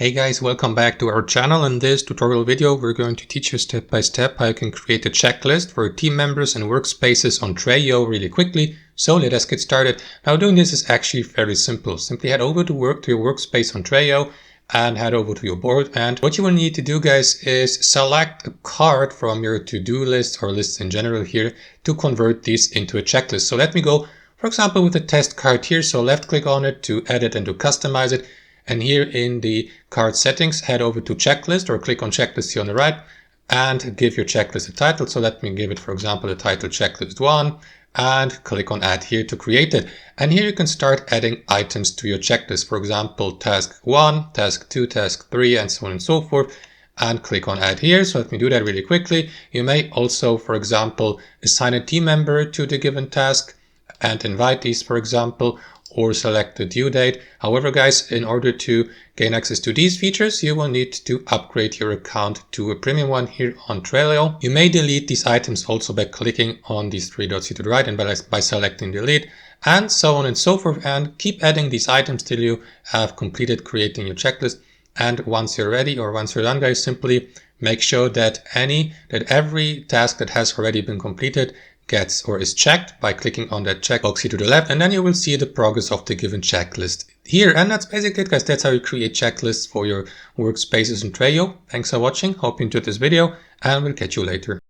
Hey guys, welcome back to our channel. In this tutorial video, we're going to teach you step by step how you can create a checklist for team members and workspaces on Trello really quickly. So let us get started. Now doing this is actually very simple. Simply head over to your workspace on Trello and head over to your board. And what you will need to do, guys, is select a card from your to-do list or lists in general here to convert these into a checklist. So let me go, for example, with the test card here. So left click on it to edit and to customize it. And here in the card settings, head over to checklist or click on checklist here on the right and give your checklist a title. So let me give it, for example, the title checklist 1 and click on add here to create it. And here you can start adding items to your checklist. For example, task 1, task 2, task 3, and so on and so forth. And click on add here. So let me do that really quickly. You may also, for example, assign a team member to the given task and invite these, for example, or select the due date. However, guys, in order to gain access to these features, you will need to upgrade your account to a premium one here on Trello. You may delete these items also by clicking on these three dots here to the right and by selecting delete, and so on and so forth, and keep adding these items till you have completed creating your checklist. And once you're ready or once you're done, guys, simply make sure that every task that has already been completed gets or is checked by clicking on that checkbox here to the left, and then you will see the progress of the given checklist here. And that's basically it, guys. That's how you create checklists for your workspaces in Trello. Thanks for watching. Hope you enjoyed this video, and we'll catch you later.